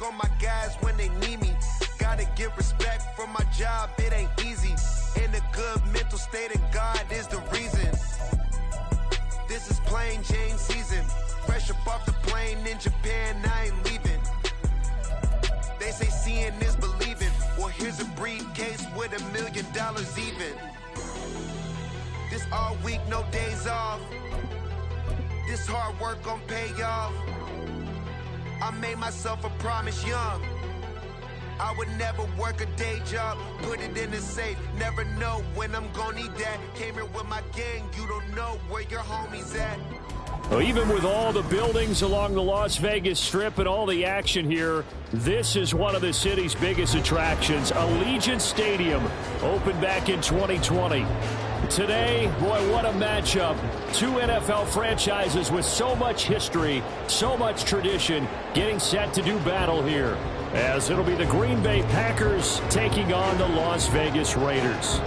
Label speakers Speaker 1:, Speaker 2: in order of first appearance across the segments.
Speaker 1: on my guys when they need me. Gotta get respect from my job, it ain't easy. In a good mental state, and God is the reason. This is plain Jane season. Fresh up off the plane in Japan, I ain't leaving. They say seeing is believing. Well, here's a briefcase with $1 million even. This all week, no days off. This hard work gon' pay off. I made myself a promise young. I would never work a day job, put it in the safe. Never know when I'm gonna need that. Came here with my gang, you don't know where your homies at.
Speaker 2: Well, even with all the buildings along the Las Vegas Strip and all the action here, this is one of the city's biggest attractions. Allegiant Stadium opened back in 2020. Today, boy, what a matchup. Two NFL franchises with so much history, so much tradition, getting set to do battle here, as it'll be the Green Bay Packers taking on the Las Vegas Raiders.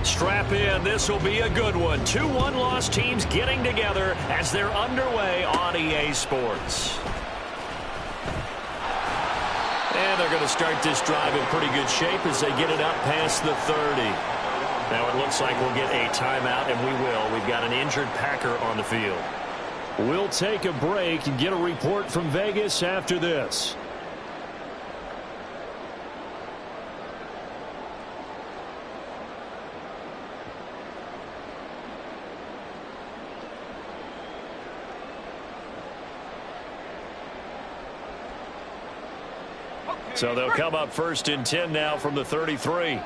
Speaker 2: Strap in. This will be a good one. Two one-loss teams getting together as they're underway on EA Sports. And they're going to start this drive in pretty good shape as they get it up past the 30. Now it looks like we'll get a timeout, and we will. We've got an injured Packer on the field. We'll take a break and get a report from Vegas after this. So they'll come up 1st and 10 now from the 33.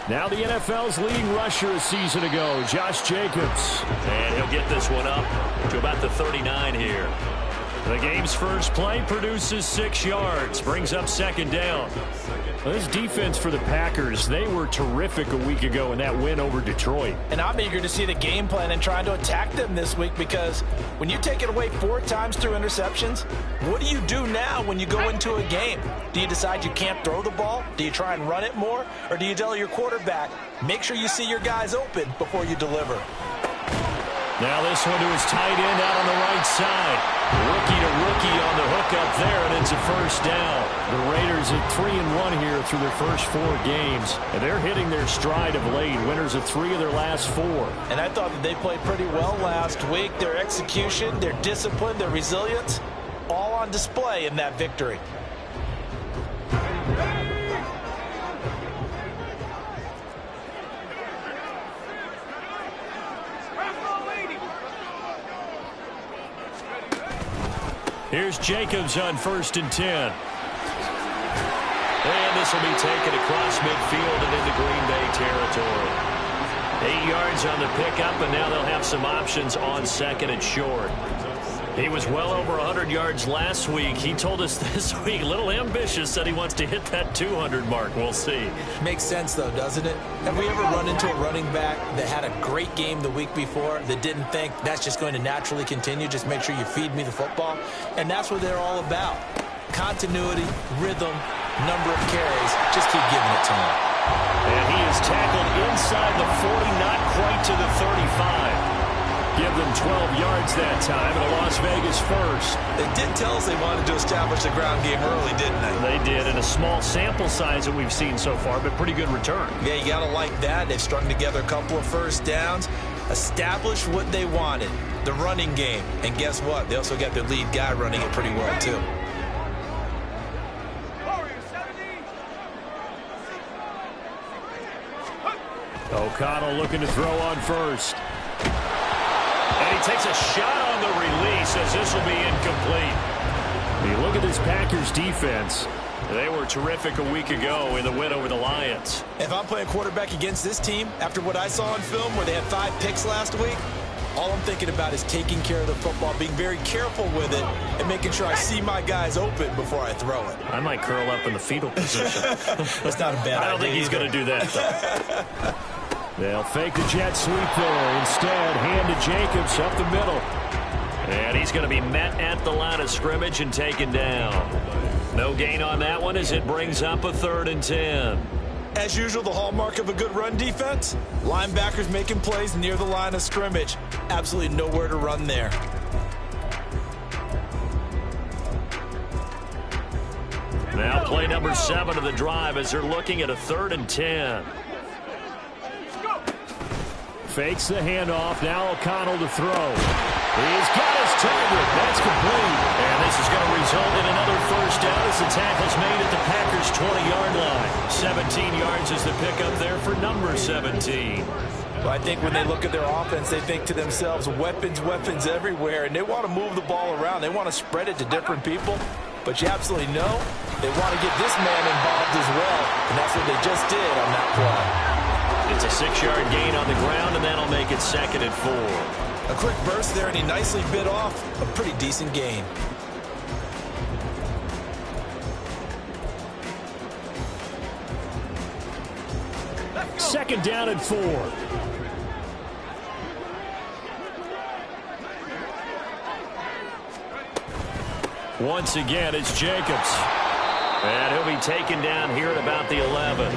Speaker 2: Now the NFL's leading rusher a season ago, Josh Jacobs. And he'll get this one up to about the 39 here. The game's first play produces 6 yards, brings up 2nd down. Well, this defense for the Packers, they were terrific a week ago in that win over Detroit.
Speaker 3: And I'm eager to see the game plan and trying to attack them this week, because when you take it away 4 times through interceptions, what do you do now when you go into a game? Do you decide you can't throw the ball? Do you try and run it more? Or do you tell your quarterback, make sure you see your guys open before you deliver?
Speaker 2: Now this one to his tight end out on the right side. Rookie to rookie on the hook up there, and it's a 1st down. The Raiders at 3-1 here through their first 4 games. And they're hitting their stride of late. Winners of 3 of their last 4.
Speaker 3: And I thought that they played pretty well last week. Their execution, their discipline, their resilience, all on display in that victory.
Speaker 2: Here's Jacobs on 1st and 10. And this will be taken across midfield and into Green Bay territory. 8 yards on the pickup, and now they'll have some options on 2nd and short. He was well over 100 yards last week. He told us this week, a little ambitious, said he wants to hit that 200 mark. We'll see.
Speaker 3: Makes sense, though, doesn't it? Have we ever run into a running back that had a great game the week before that didn't think that's just going to naturally continue? Just make sure you feed me the football. And that's what they're all about. Continuity, rhythm, number of carries. Just keep giving it to him.
Speaker 2: And he is tackled inside the 40, not quite to the 35. Give them 12 yards that time, and a Las Vegas 1st.
Speaker 3: They did tell us they wanted to establish the ground game early, didn't they?
Speaker 2: They did, in a small sample size that we've seen so far, but pretty good return.
Speaker 3: Yeah, you got to like that. They've strung together a couple of 1st downs, established what they wanted, the running game. And guess what? They also got their lead guy running it pretty well, too.
Speaker 2: O'Connell looking to throw on 1st. And he takes a shot on the release as this will be incomplete. You look at this Packers defense. They were terrific a week ago in the win over the Lions.
Speaker 3: If I'm playing quarterback against this team, after what I saw on film where they had 5 picks last week, all I'm thinking about is taking care of the football, being very careful with it, and making sure I see my guys open before I throw it.
Speaker 2: I might curl up in the fetal position.
Speaker 3: That's not a bad idea.
Speaker 2: I don't think he's going to do that, though. They'll fake the jet sweep there. Instead, hand to Jacobs up the middle. And he's going to be met at the line of scrimmage and taken down. No gain on that one as it brings up a 3rd and 10.
Speaker 3: As usual, the hallmark of a good run defense, linebackers making plays near the line of scrimmage. Absolutely nowhere to run there.
Speaker 2: Now play number 7 of the drive as they're looking at a 3rd and 10. Fakes the handoff. Now O'Connell to throw. He's got his target. That's complete. And this is going to result in another 1st down as the tackle's made at the Packers' 20-yard line. 17 yards is the pickup there for number 17.
Speaker 3: Well, I think when they look at their offense, they think to themselves, weapons, weapons everywhere, and they want to move the ball around. They want to spread it to different people. But you absolutely know they want to get this man involved as well, and that's what they just did on that play.
Speaker 2: It's a 6-yard gain on the ground, and that'll make it 2nd and 4.
Speaker 3: A quick burst there, and he nicely bit off a pretty decent gain.
Speaker 2: Second down and 4. Once again, it's Jacobs. And he'll be taken down here at about the 11.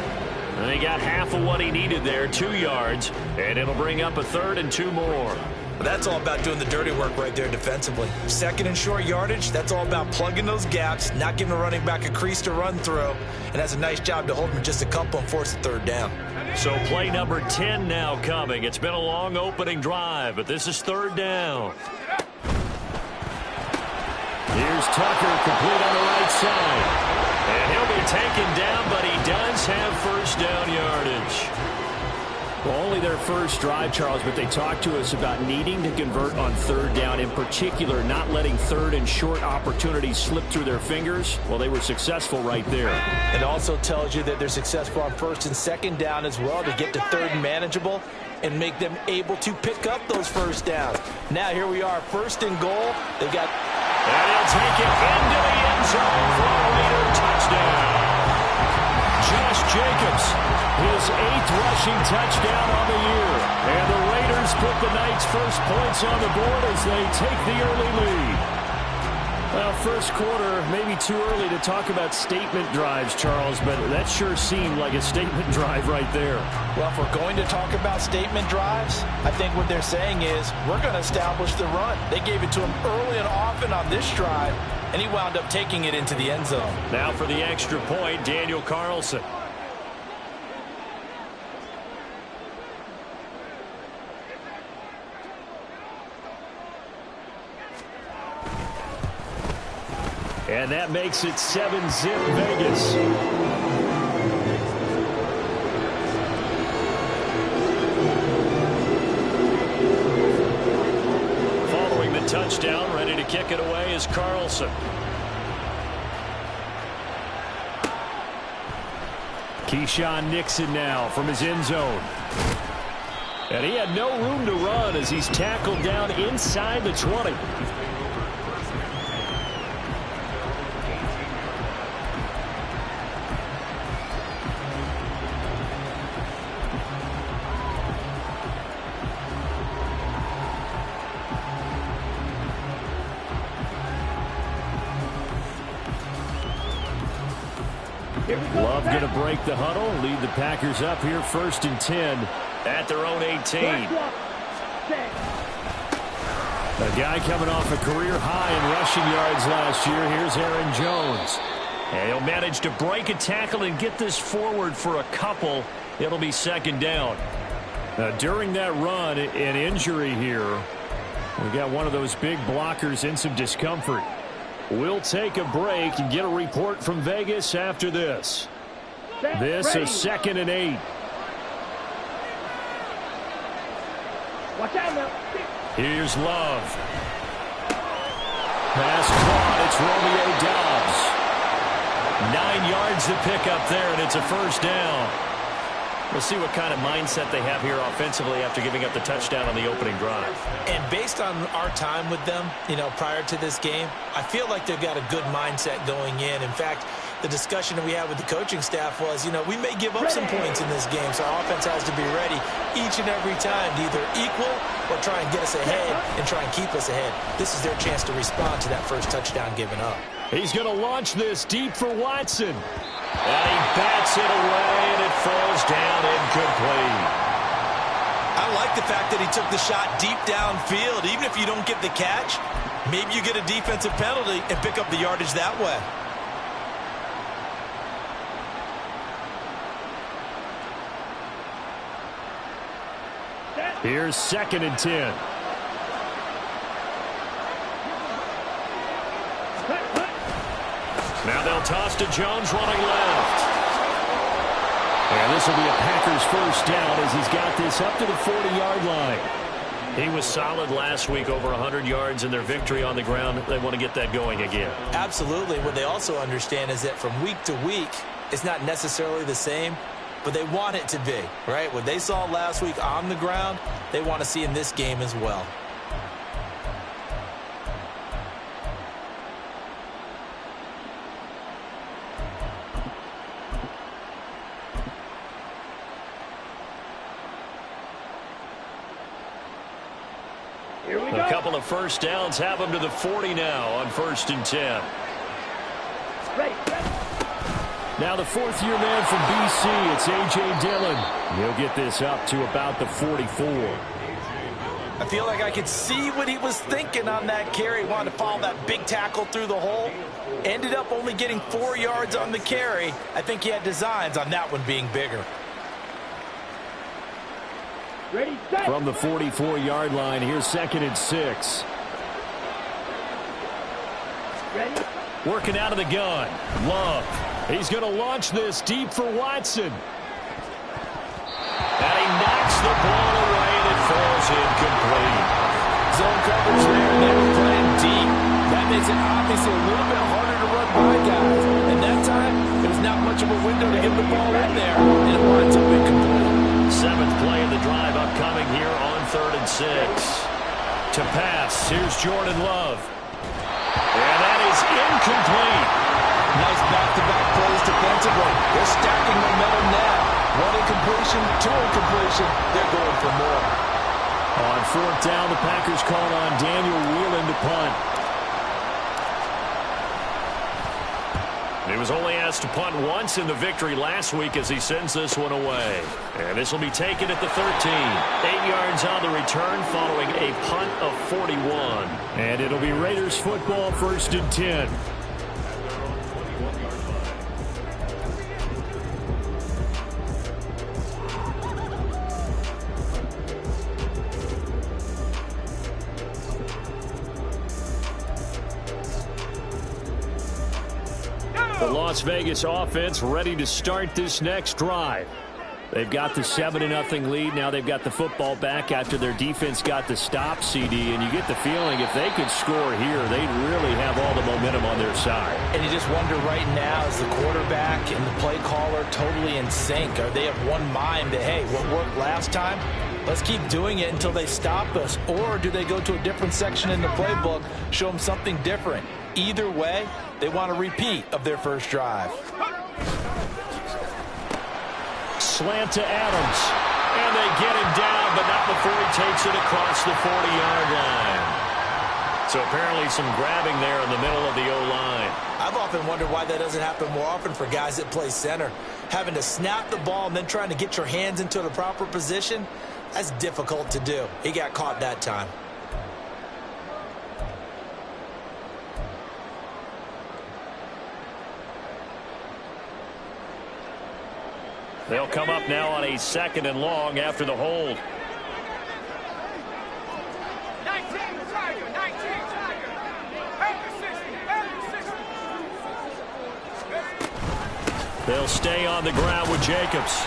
Speaker 2: And he got half of what he needed there, 2 yards, and it'll bring up a 3rd and 2 more.
Speaker 3: That's all about doing the dirty work right there defensively. 2nd and short yardage, that's all about plugging those gaps, not giving a running back a crease to run through, and that's a nice job to hold him just a couple and force a 3rd down.
Speaker 2: So play number 10 now coming. It's been a long opening drive, but this is 3rd down. Here's Tucker, complete on the right side. And he'll be taken down, but he does have 1st down yardage. Well, only their first drive, Charles, but they talked to us about needing to convert on 3rd down, in particular not letting 3rd and short opportunities slip through their fingers. Well, they were successful right there.
Speaker 3: It also tells you that they're successful on 1st and 2nd down as well to get to 3rd and manageable and make them able to pick up those 1st downs. Now here we are, 1st and goal. They've got...
Speaker 2: And he'll take it into the end zone for a Raider touchdown. Josh Jacobs, his 8th rushing touchdown on the year. And the Raiders put the Knights' first points on the board as they take the early lead. Well, first quarter, maybe too early to talk about statement drives, Charles, but that sure seemed like a statement drive right there.
Speaker 3: Well, if we're going to talk about statement drives, I think what they're saying is we're going to establish the run. They gave it to him early and often on this drive, and he wound up taking it into the end zone.
Speaker 2: Now for the extra point, Daniel Carlson. And that makes it 7-zip Vegas. Following the touchdown, ready to kick it away is Carlson. Keyshawn Nixon now from his end zone. And he had no room to run as he's tackled down inside the 20. Love going to break the huddle, lead the Packers up here 1st and 10 at their own 18. A guy coming off a career high in rushing yards last year. Here's Aaron Jones. And he'll manage to break a tackle and get this forward for a couple. It'll be 2nd down. During that run, an injury here. We got one of those big blockers in some discomfort. We'll take a break and get a report from Vegas after this. This is 2nd and 8.
Speaker 4: Watch out now.
Speaker 2: Here's Love. Pass caught. It's Romeo Doubs. 9 yards to pick up there, and it's a 1st down. We'll see what kind of mindset they have here offensively after giving up the touchdown on the opening drive.
Speaker 3: And based on our time with them, prior to this game, I feel like they've got a good mindset going in. In fact, the discussion that we had with the coaching staff was, we may give up some points in this game, so our offense has to be ready each and every time to either equal or try and get us ahead and try and keep us ahead. This is their chance to respond to that first touchdown given up.
Speaker 2: He's going to launch this deep for Watson. And he bats it away, and it falls down incomplete.
Speaker 3: I like the fact that he took the shot deep downfield. Even if you don't get the catch, maybe you get a defensive penalty and pick up the yardage that way.
Speaker 2: Here's 2nd and 10. Now they'll toss to Jones running left. And this will be a Packers first down as he's got this up to the 40-yard line. He was solid last week, over 100 yards in their victory on the ground. They want to get that going again.
Speaker 3: Absolutely. What they also understand is that from week to week, it's not necessarily the same, but they want it to be, right? What they saw last week on the ground, they want to see in this game as well.
Speaker 2: A couple of first downs have them to the 40 now on 1st and 10. Now the 4th-year man from BC, it's A.J. Dillon. He'll get this up to about the 44.
Speaker 3: I feel like I could see what he was thinking on that carry. Wanted to follow that big tackle through the hole. Ended up only getting 4 yards on the carry. I think he had designs on that one being bigger.
Speaker 4: Ready, set.
Speaker 2: From the 44-yard line, here's 2nd and 6.
Speaker 4: Ready.
Speaker 2: Working out of the gun. Love. He's going to launch this deep for Watson. And he knocks the ball away, and it falls incomplete.
Speaker 3: Zone coverage there. They were playing deep. That makes it obviously a little bit harder to run by guys. And that time, there was not much of a window to get the ball in there, and it winds up incomplete.
Speaker 2: 7th play of the drive upcoming here on 3rd and 6. To pass, here's Jordan Love. And that is incomplete.
Speaker 3: Nice back-to-back plays defensively. They're stacking momentum now. 1 incompletion, 2 incompletion. They're going for more.
Speaker 2: On 4th down, the Packers call on Daniel Whelan to punt. He was only asked to punt once in the victory last week as he sends this one away. And this will be taken at the 13. 8 yards on the return following a punt of 41. And it'll be Raiders football, 1st and 10. The Las Vegas offense ready to start this next drive. They've got the 7-0 lead. Now they've got the football back after their defense got the stop, CD. And you get the feeling if they could score here, they'd really have all the momentum on their side.
Speaker 3: And you just wonder right now, is the quarterback and the play caller totally in sync? Are they of one mind that, hey, what worked last time, let's keep doing it until they stop us? Or do they go to a different section in the playbook, show them something different? Either way, they want a repeat of their first drive.
Speaker 2: Slant to Adams. And they get him down, but not before he takes it across the 40-yard line. So apparently some grabbing there in the middle of the O-line.
Speaker 3: I've often wondered why that doesn't happen more often for guys that play center. Having to snap the ball and then trying to get your hands into the proper position, that's difficult to do. He got caught that time.
Speaker 2: They'll come up now on a 2nd and long after the hold.
Speaker 4: 19 Tiger, 19 Tiger.
Speaker 2: They'll stay on the ground with Jacobs.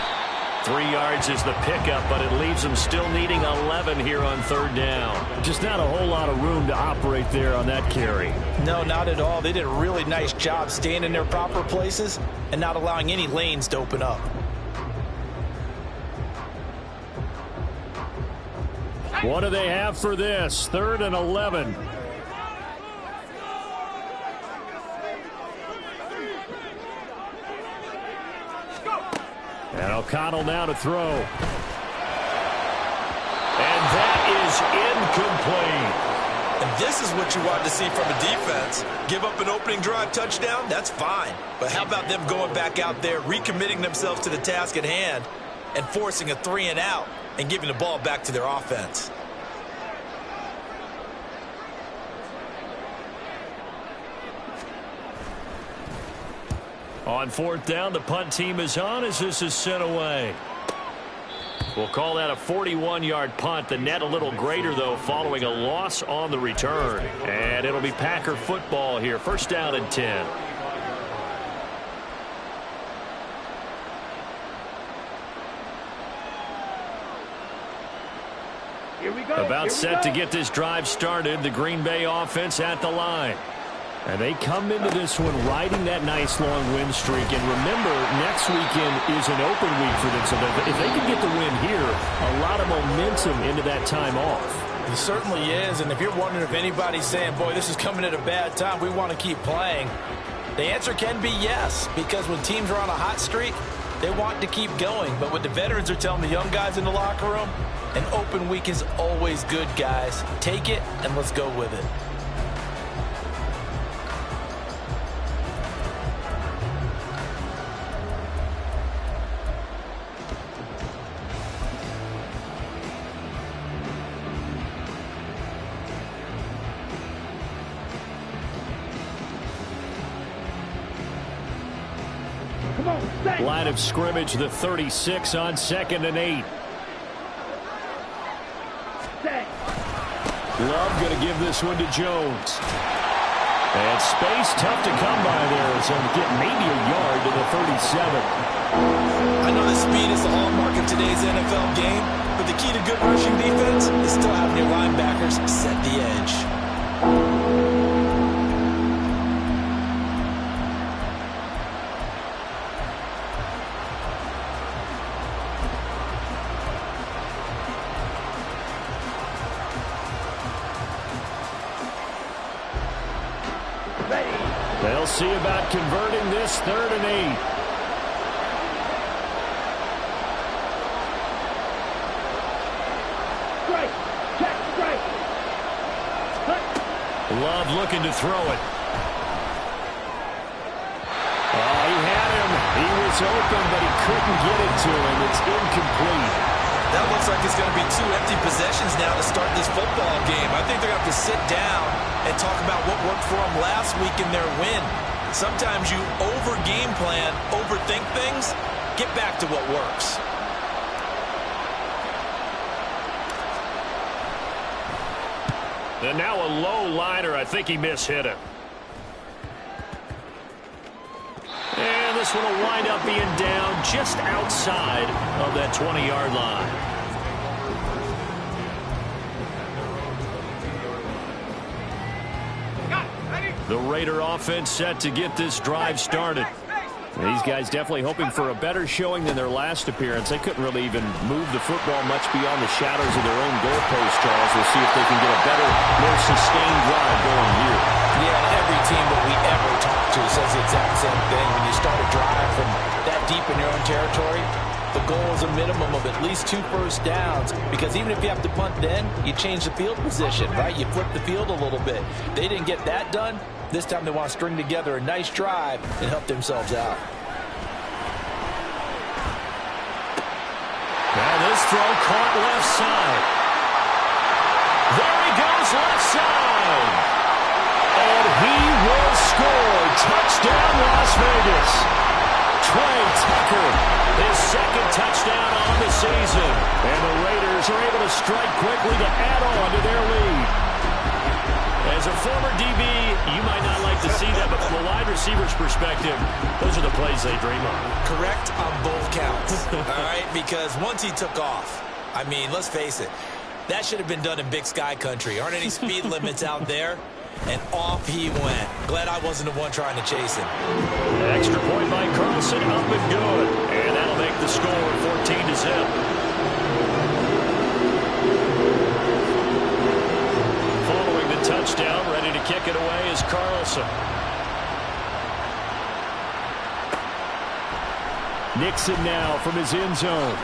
Speaker 2: 3 yards is the pickup, but it leaves them still needing 11 here on 3rd down. Just not a whole lot of room to operate there on that carry.
Speaker 3: No, not at all. They did a really nice job staying in their proper places and not allowing any lanes to open up.
Speaker 2: What do they have for this? 3rd and 11. And O'Connell now to throw. And that is incomplete.
Speaker 3: And this is what you want to see from a defense. Give up an opening drive touchdown, that's fine. But how about them going back out there, recommitting themselves to the task at hand, and forcing a 3-and-out and giving the ball back to their offense.
Speaker 2: On fourth down, the punt team is on as this is sent away. We'll call that a 41-yard punt. The net a little greater, though, following a loss on the return. And it'll be Packer football here. First down and 10.
Speaker 4: Here we go.
Speaker 2: About set to get this drive started. The Green Bay offense at the line. And they come into this one riding that nice long win streak. And remember, next weekend is an open week for them. So if they can get the win here, a lot of momentum into that time off.
Speaker 3: It certainly is. And if you're wondering if anybody's saying, boy, this is coming at a bad time, we want to keep playing, the answer can be yes. Because when teams are on a hot streak, they want to keep going. But what the veterans are telling the young guys in the locker room, an open week is always good, guys. Take it and let's go with it.
Speaker 2: Line of scrimmage, the 36 on 2nd and 8. Love going to give this one to Jones. And space tough to come by there. So get maybe a yard to the 37.
Speaker 3: I know that speed is the hallmark of today's NFL game, but the key to good rushing defense is still having your linebackers set the edge.
Speaker 2: They'll see about converting this 3rd and 8.
Speaker 4: Strike. Check. Strike.
Speaker 2: Love looking to throw it. Oh, he had him. He was open, but he couldn't get it to him. It's incomplete.
Speaker 3: That looks like it's going to be 2 empty possessions now to start this football game. I think they're going to have to sit down and talk about what worked for them last week in their win. Sometimes you over-game plan, overthink things. Get back to what works.
Speaker 2: And now a low liner. I think he mishit it. And this one will wind up being down just outside of that 20-yard line. The Raider offense set to get this drive started. These guys definitely hoping for a better showing than their last appearance. They couldn't really even move the football much beyond the shadows of their own goalpost, Charles. We'll see if they can get a better, more sustained drive going here.
Speaker 3: Yeah, every team that we ever talk to says the exact same thing. When you start a drive from that deep in your own territory, the goal is a minimum of at least 2 first downs, because even if you have to punt then, you change the field position, right? You flip the field a little bit. They didn't get that done. This time they want to string together a nice drive and help themselves out.
Speaker 2: Now this throw caught left side. There he goes left side. And he will score. Touchdown Las Vegas. Trey Tucker, his 2nd touchdown on the season. And the Raiders are able to strike quickly to add on to their lead. As a former DB, you might not like to see that, but from a wide receiver's perspective, those are the plays they dream of.
Speaker 3: Correct on both counts, all right? Because once he took off, I mean, let's face it, that should have been done in Big Sky country. Aren't any speed limits out there? And off he went. Glad I wasn't the one trying to chase him.
Speaker 2: Extra point by Carlson, up and good. And that'll make the score 14-0. Touchdown, ready to kick it away is Carlson. Nixon now from his end zone.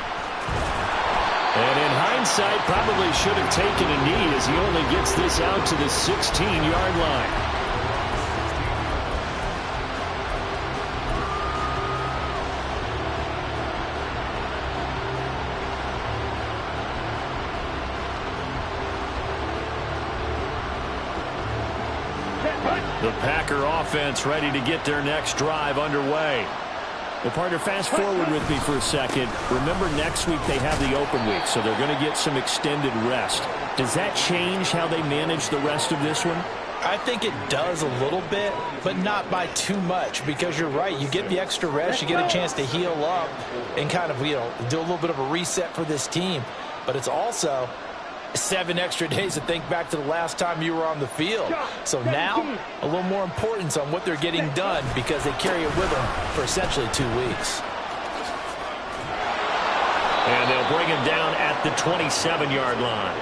Speaker 2: And in hindsight, probably should have taken a knee as he only gets this out to the 16-yard line. The Packer offense ready to get their next drive underway. Well, partner, fast forward with me for a second. Remember, next week they have the open week, so they're going to get some extended rest. Does that change how they manage the rest of this one?
Speaker 3: I think it does a little bit, but not by too much, because you're right. You get the extra rest, you get a chance to heal up and kind of, do a little bit of a reset for this team. But it's also 7 extra days to think back to the last time you were on the field. So now, a little more importance on what they're getting done because they carry it with them for essentially 2 weeks.
Speaker 2: And they'll bring him down at the 27-yard line.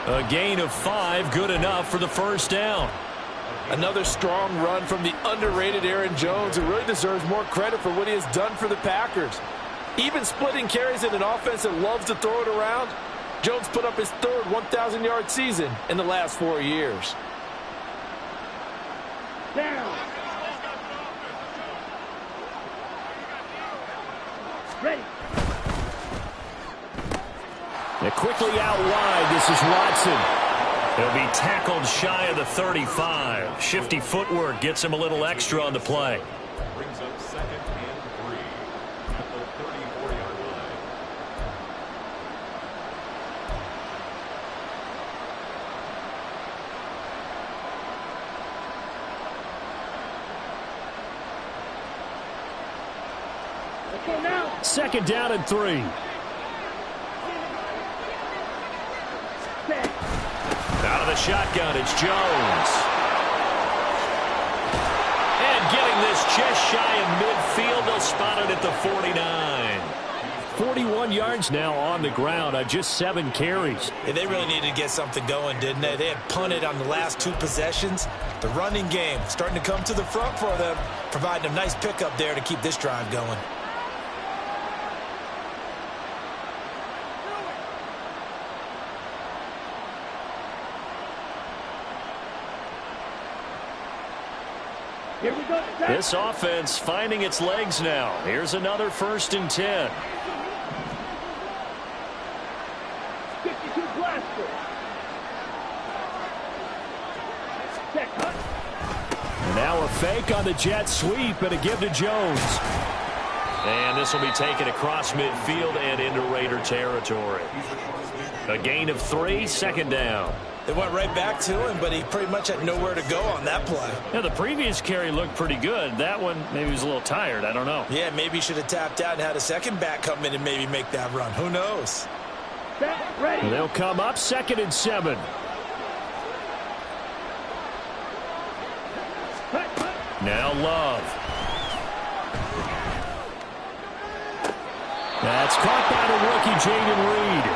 Speaker 2: A gain of 5, good enough for the first down.
Speaker 3: Another strong run from the underrated Aaron Jones, who really deserves more credit for what he has done for the Packers. Even splitting carries in an offense that loves to throw it around, Jones put up his third 1,000-yard season in the last 4 years.
Speaker 4: Down. Ready.
Speaker 2: And quickly out wide, this is Watson. He'll be tackled shy of the 35. Shifty footwork gets him a little extra on the play.
Speaker 5: Brings up 2nd and 3 at the 34-yard line.
Speaker 4: Let's go now.
Speaker 2: 2nd down and 3. Out of the shotgun, it's Jones. And getting this just shy of midfield, they'll spot it at the 49. 41 yards now on the ground on just 7 carries.
Speaker 3: Yeah, they really needed to get something going, didn't they? They had punted on the last 2 possessions. The running game starting to come to the front for them, providing a nice pickup there to keep this drive going.
Speaker 4: Here we go.
Speaker 2: This offense finding its legs now. Here's another 1st and 10.
Speaker 4: 52 blaster. Check.
Speaker 2: Now a fake on the jet sweep and a give to Jones. And this will be taken across midfield and into Raider territory. A gain of 3, 2nd down.
Speaker 3: They went right back to him, but he pretty much had nowhere to go on that play.
Speaker 2: Yeah, the previous carry looked pretty good. That one, maybe he was a little tired. I don't know.
Speaker 3: Yeah, maybe he should have tapped out and had a second back come in and maybe make that run. Who knows?
Speaker 4: Set. Ready.
Speaker 2: They'll come up 2nd and 7. Now Love. That's caught by the rookie Jayden Reed.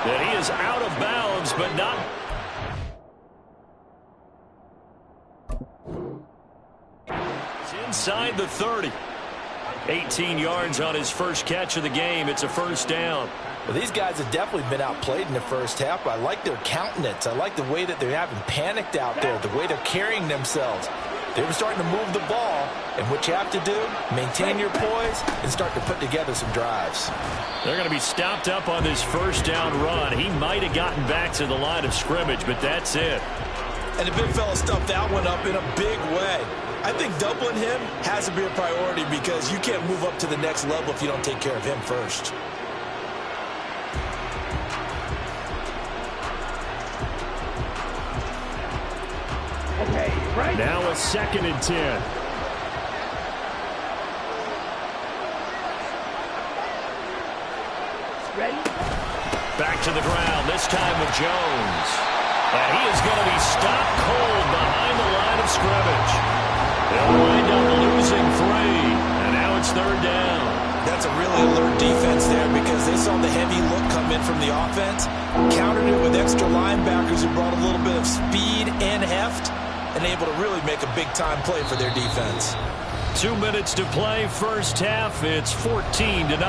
Speaker 2: And he is out of bounds, but not. He's inside the 30. 18 yards on his first catch of the game. It's a 1st down.
Speaker 3: Well, these guys have definitely been outplayed in the first half. I like their countenance. I like the way that they haven't panicked out there, the way they're carrying themselves. They were starting to move the ball, and what you have to do, maintain your poise and start to put together some drives.
Speaker 2: They're going to be stopped up on this 1st down run. He might have gotten back to the line of scrimmage, but that's it.
Speaker 3: And the big fella stuffed that one up in a big way. I think doubling him has to be a priority because you can't move up to the next level if you don't take care of him first.
Speaker 4: Okay, right.
Speaker 2: Now a 2nd and 10.
Speaker 4: Ready.
Speaker 2: Back to the ground, this time with Jones. And he is going to be stopped cold behind the line of scrimmage. They'll wind up losing 3. And now it's 3rd down.
Speaker 3: That's a really alert defense there because they saw the heavy look come in from the offense, countered it with extra linebackers who brought a little bit of speed and heft, and able to really make a big-time play for their defense.
Speaker 2: 2 minutes to play first half. It's 14-0.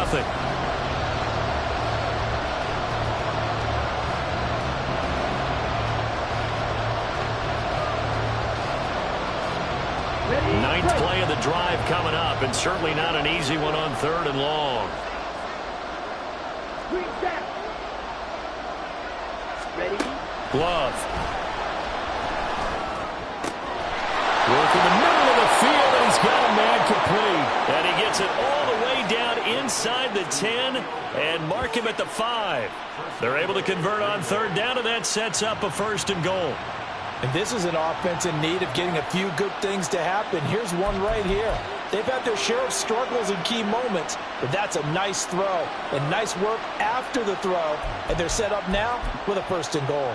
Speaker 2: Ninth play of the drive coming up, and certainly not an easy one on 3rd and long. Glove. Work in the middle of the field, and he's got a man complete. And he gets it all the way down inside the 10 and mark him at the 5. They're able to convert on 3rd down, and that sets up a 1st and goal.
Speaker 3: And this is an offense in need of getting a few good things to happen. Here's one right here. They've had their share of struggles in key moments, but that's a nice throw and nice work after the throw. And they're set up now with a 1st and goal.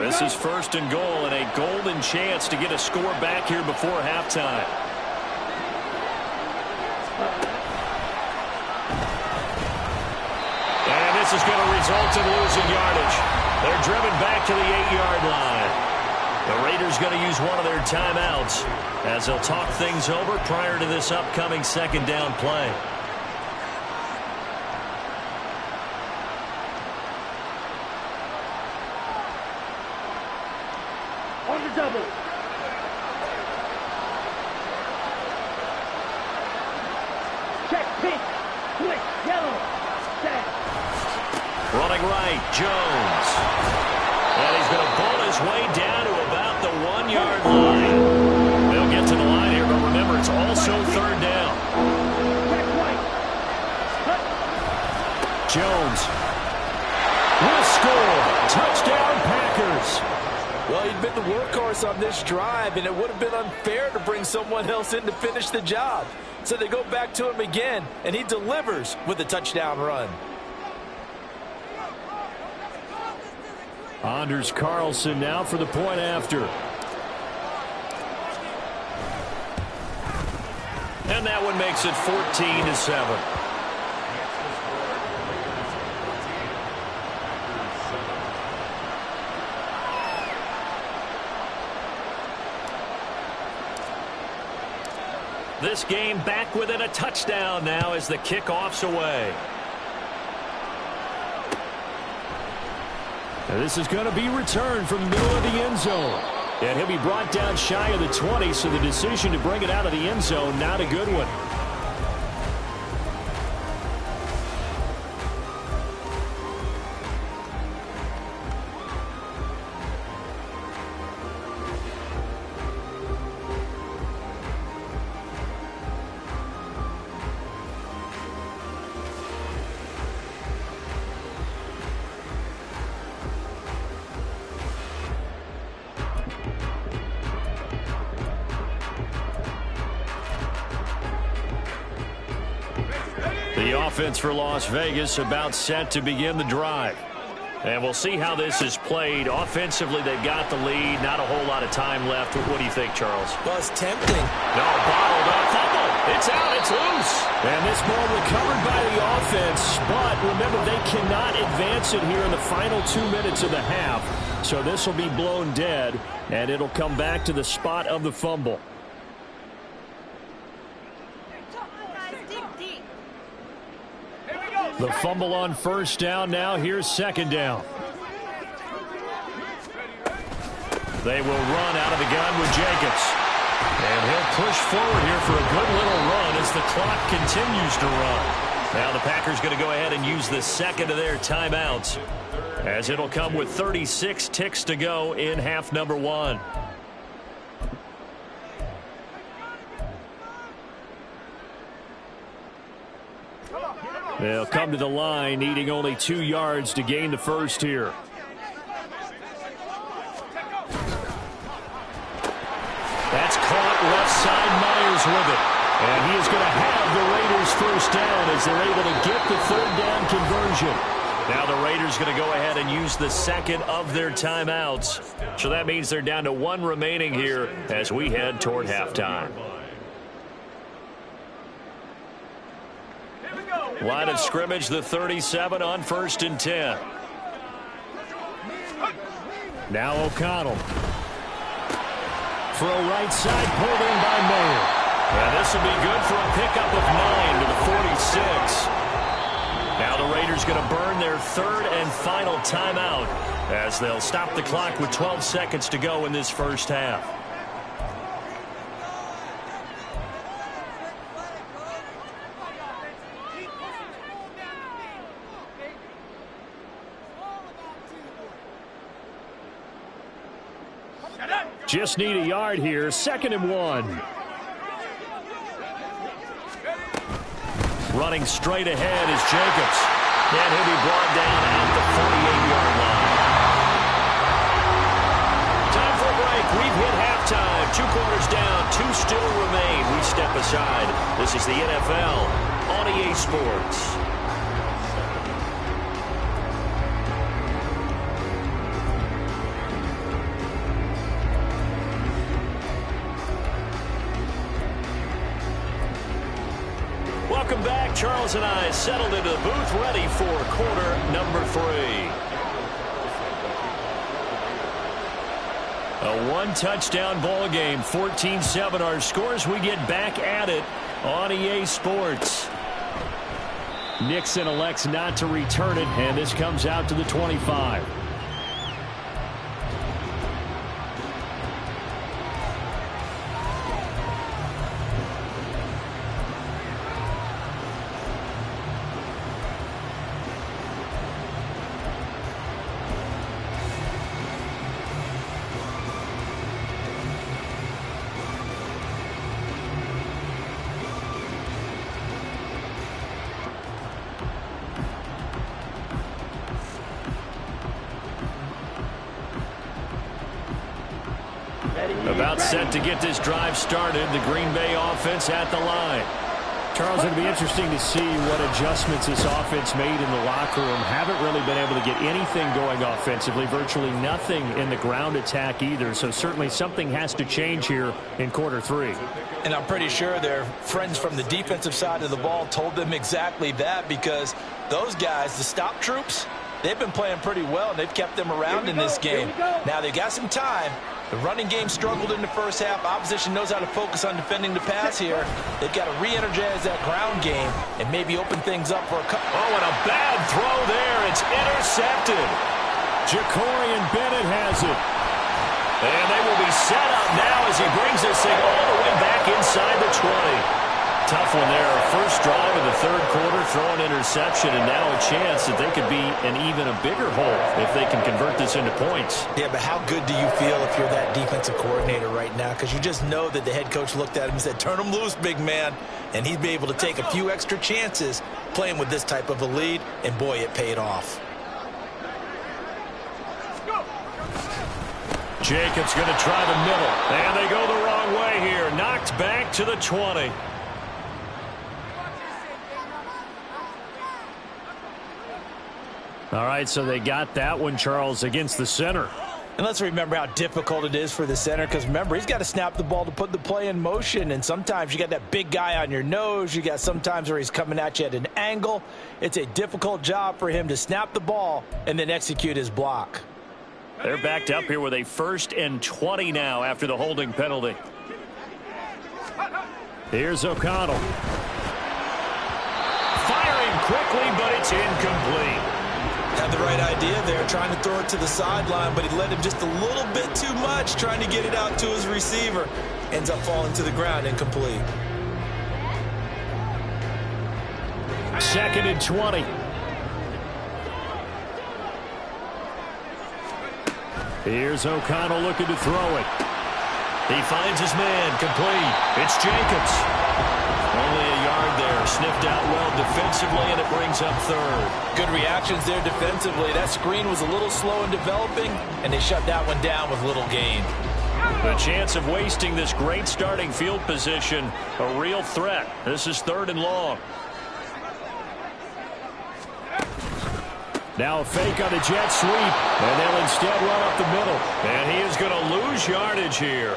Speaker 2: This is 1st and goal, and a golden chance to get a score back here before halftime. And this is going to result in losing yardage. They're driven back to the 8-yard line. The Raiders going to use one of their timeouts as they'll talk things over prior to this upcoming 2nd down play.
Speaker 4: On the double. Check pink. Switch yellow. Set.
Speaker 2: Running right, Jones. And he's going to pull his way down to about the 1-yard line. They'll get to the line here, but remember, it's also 3rd down.
Speaker 4: Check right.
Speaker 2: Jones will score. Touchdown, Packers.
Speaker 3: Well, he'd been the workhorse on this drive, and it would have been unfair to bring someone else in to finish the job. So they go back to him again, and he delivers with a touchdown run.
Speaker 2: Anders Carlson now for the point after. And that one makes it 14-7. This game back within a touchdown now as the kickoff's away. And this is going to be returned from the middle of the end zone. And he'll be brought down shy of the 20, so the decision to bring it out of the end zone, not a good one. The offense for Las Vegas about set to begin the drive. And we'll see how this is played. Offensively, they've got the lead. Not a whole lot of time left. What do you think, Charles?
Speaker 3: Well, it's tempting.
Speaker 2: No, bottled up. Fumble. It's out. It's loose. And this ball recovered by the offense. But remember, they cannot advance it here in the final 2 minutes of the half. So this will be blown dead, and it'll come back to the spot of the fumble. The fumble on 1st down. Now here's 2nd down. They will run out of the gun with Jacobs. And he'll push forward here for a good little run as the clock continues to run. Now the Packers going to go ahead and use the 2nd of their timeouts, as it'll come with 36 ticks to go in half number 1. They'll come to the line, needing only 2 yards to gain the first here. That's caught left side. Myers with it. And he is going to have the Raiders first down as they're able to get the 3rd down conversion. Now the Raiders going to go ahead and use the 2nd of their timeouts. So that means they're down to 1 remaining here as we head toward halftime. Line of scrimmage, the 37 on 1st and 10. Now O'Connell. Throw right side, pulled in by Mayer. And this will be good for a pickup of 9 to the 46. Now the Raiders going to burn their 3rd and final timeout as they'll stop the clock with 12 seconds to go in this first half. Just need a yard here. 2nd and 1. Running straight ahead is Jacobs. And he'll be brought down at the 48-yard line. Time for a break. We've hit halftime. 2 quarters down. 2 still remain. We step aside. This is the NFL on EA Sports. Welcome back. Charles and I settled into the booth, ready for quarter number 3. A 1-touchdown ball game, 14-7 our scores. We get back at it on EA Sports. Nixon elects not to return it, and this comes out to the 25. About set to get this drive started. The Green Bay offense at the line. Charles, it'll be interesting to see what adjustments this offense made in the locker room. Haven't really been able to get anything going offensively. Virtually nothing in the ground attack either. So certainly something has to change here in quarter 3.
Speaker 3: And I'm pretty sure their friends from the defensive side of the ball told them exactly that, because those guys, the stop troops, they've been playing pretty well, and they've kept them around in this game. Now they've got some time. The running game struggled in the first half. Opposition knows how to focus on defending the pass here. They've got to re-energize that ground game and maybe open things up for a couple.
Speaker 2: Oh, and a bad throw there. It's intercepted. Jacorian Bennett has it. And they will be set up now as he brings this thing all the way back inside the 20. Tough one there. First drive of the 3rd quarter, throw an interception, and now a chance that they could be in even a bigger hole if they can convert this into points.
Speaker 3: Yeah, but how good do you feel if you're that defensive coordinator right now? Because you just know that the head coach looked at him and said, turn him loose, big man. And he'd be able to take a few extra chances playing with this type of a lead, and boy, it paid off.
Speaker 2: Jacobs going to try the middle, and they go the wrong way here. Knocked back to the 20. All right, so they got that one, Charles, against the center.
Speaker 3: And let's remember how difficult it is for the center, because remember, he's got to snap the ball to put the play in motion, and sometimes you got that big guy on your nose. You got sometimes where he's coming at you at an angle. It's a difficult job for him to snap the ball and then execute his block.
Speaker 2: They're backed up here with a 1st and 20 now after the holding penalty. Here's O'Connell. Firing quickly, but it's incomplete.
Speaker 3: Had the right idea there, trying to throw it to the sideline, but he led him just a little bit too much, trying to get it out to his receiver. Ends up falling to the ground, incomplete.
Speaker 2: 2nd and 20. Here's O'Connell looking to throw it. He finds his man, complete. It's Jacobs. Only a yard there, sniffed out well defensively, and it brings up 3rd.
Speaker 3: Good reactions there defensively. That screen was a little slow in developing, and they shut that one down with little gain.
Speaker 2: The chance of wasting this great starting field position, a real threat. This is 3rd and long. Now a fake on the jet sweep, and they'll instead run up the middle. And he is going to lose yardage here.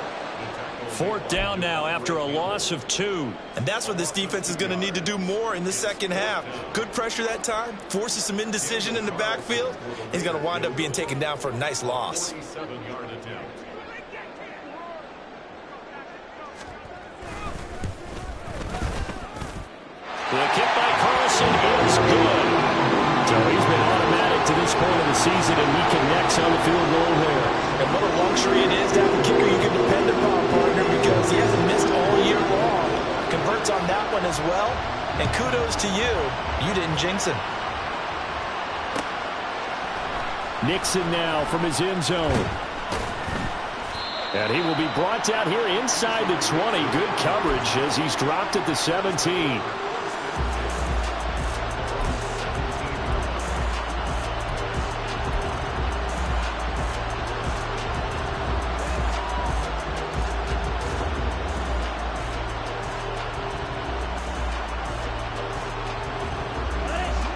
Speaker 2: 4th down now after a loss of 2.
Speaker 3: And that's what this defense is going to need to do more in the second half. Good pressure that time, forces some indecision in the backfield. He's going to wind up being taken down for a nice loss.
Speaker 5: 47-yard attempt.
Speaker 2: The kick by Carlson is good. So he's been automatic to this point of the season, and he connects on the field goal there.
Speaker 3: And what a luxury it is to have a kicker you can depend upon, partner, because he hasn't missed all year long. Converts on that one as well. And kudos to you. You didn't jinx him.
Speaker 2: Nixon now from his end zone. And he will be brought down here inside the 20. Good coverage as he's dropped at the 17.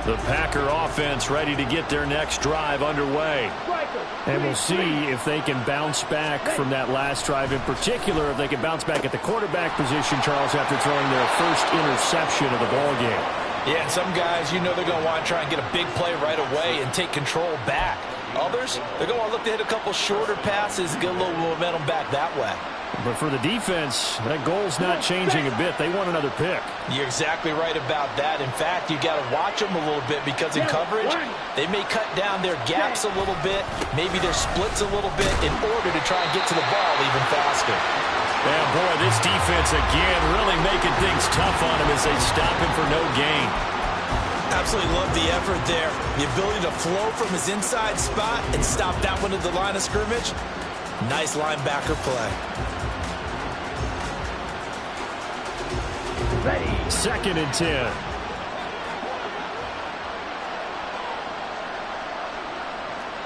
Speaker 2: The Packer offense ready to get their next drive underway. And we'll see if they can bounce back from that last drive, in particular if they can bounce back at the quarterback position, Charles, after throwing their first interception of the ball game.
Speaker 3: Yeah, and some guys, you know they're going to want to try and get a big play right away and take control back. Others, they're going to want to look to hit a couple shorter passes and get a little momentum back that way.
Speaker 2: But for the defense, that goal's not changing a bit. They want another pick.
Speaker 3: You're exactly right about that. In fact, you got to watch them a little bit because in coverage, they may cut down their gaps a little bit, maybe their splits a little bit in order to try and get to the ball even faster.
Speaker 2: Yeah, boy, this defense again really making things tough on him as they stop him for no gain.
Speaker 3: Absolutely love the effort there. The ability to flow from his inside spot and stop that one at the line of scrimmage. Nice linebacker play.
Speaker 4: Ready.
Speaker 2: 2nd and 10.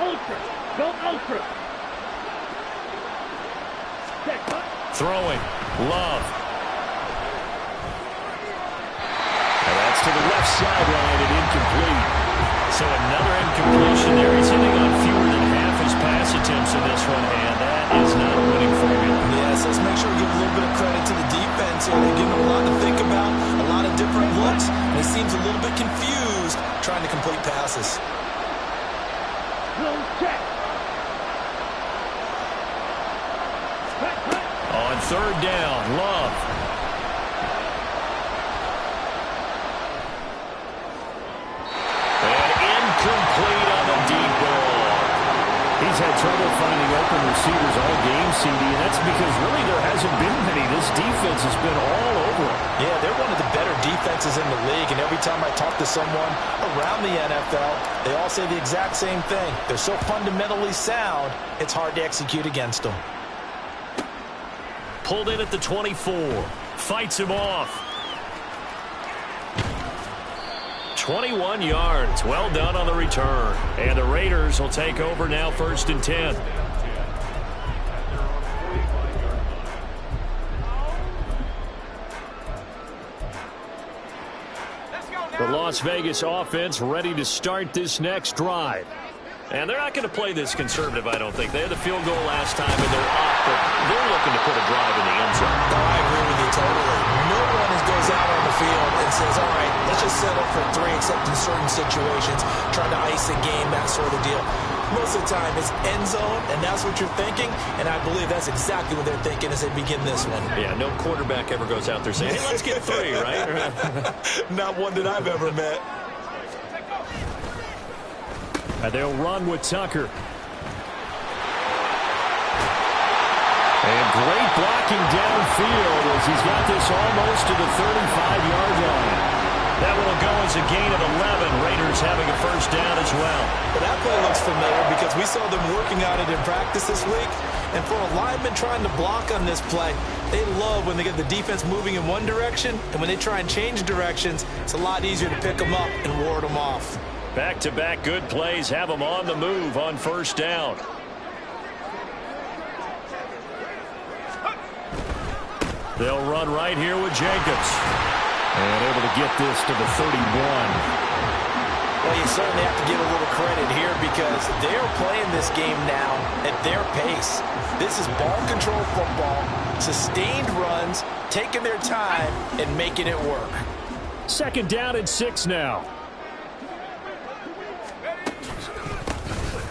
Speaker 4: Ultra. Go ultra. Check.
Speaker 2: Throwing. Love. And that's to the left sideline and incomplete. So another incompletion there. He's hitting on fewer than half his pass attempts in this one, and that is not a winning formula.
Speaker 3: Yes, let's make sure we give a little bit of credit to the defense here. They're giving him a lot to think about, a lot of different looks, and he seems a little bit confused trying to complete passes.
Speaker 4: Close check.
Speaker 2: On 3rd down, Love. And incomplete on the deep ball. He's had trouble finding open receivers all game, CD, and that's because really there hasn't been many. This defense has been all over him.
Speaker 3: Yeah, they're one of the better defenses in the league, and every time I talk to someone around the NFL, they all say the exact same thing. They're so fundamentally sound, it's hard to execute against them.
Speaker 2: Pulled in at the 24. Fights him off. 21 yards. Well done on the return. And the Raiders will take over now 1st and 10. The Las Vegas offense ready to start this next drive. And they're not going to play this conservative, I don't think. They had the field goal last time, and they're up, but they're looking to put a drive in the end zone.
Speaker 3: No, I agree with you totally. No one goes out on the field and says, all right, let's just settle for 3, except in certain situations, trying to ice a game, that sort of deal. Most of the time, it's end zone, and that's what you're thinking, and I believe that's exactly what they're thinking as they begin this one.
Speaker 2: Yeah, no quarterback ever goes out there saying, hey, let's get 3, right?
Speaker 3: Not one that I've ever met.
Speaker 2: And they'll run with Tucker. And great blocking downfield as he's got this almost to the 35-yard line. That will go as a gain of 11. Raiders having a 1st down as well.
Speaker 3: Well, that play looks familiar because we saw them working on it in practice this week. And for a lineman trying to block on this play, they love when they get the defense moving in one direction. And when they try and change directions, it's a lot easier to pick them up and ward them off.
Speaker 2: Back-to-back good plays have them on the move on 1st down. They'll run right here with Jacobs. And able to get this to the 31.
Speaker 3: Well, you certainly have to give a little credit here because they're playing this game now at their pace. This is ball control football, sustained runs, taking their time, and making it work.
Speaker 2: 2nd down and 6 now.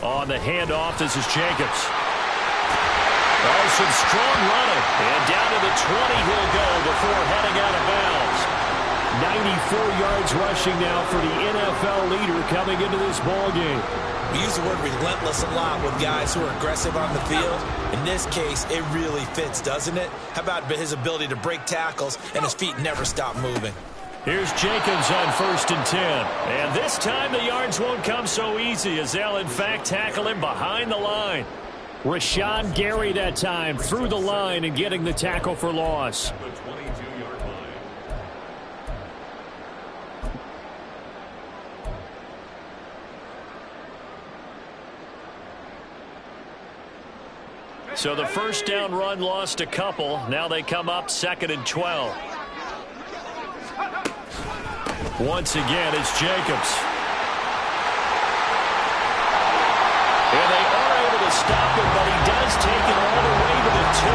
Speaker 2: On the handoff, this is Jacobs. Oh, some strong running. And down to the 20 he'll go before heading out of bounds. 94 yards rushing now for the NFL leader coming into this ball game.
Speaker 3: We use the word relentless a lot with guys who are aggressive on the field. In this case, it really fits, doesn't it? How about his ability to break tackles and his feet never stop moving?
Speaker 2: Here's Jacobs on 1st and 10. And this time the yards won't come so easy as they'll, in fact, tackle him behind the line. Rashawn Gary that time through the line and getting the tackle for loss.
Speaker 5: The 22-yard line.
Speaker 2: So the 1st down run lost a couple. Now they come up 2nd and 12. Once again, it's Jacobs. And they are able to stop him, but he does take it all the way to the 2.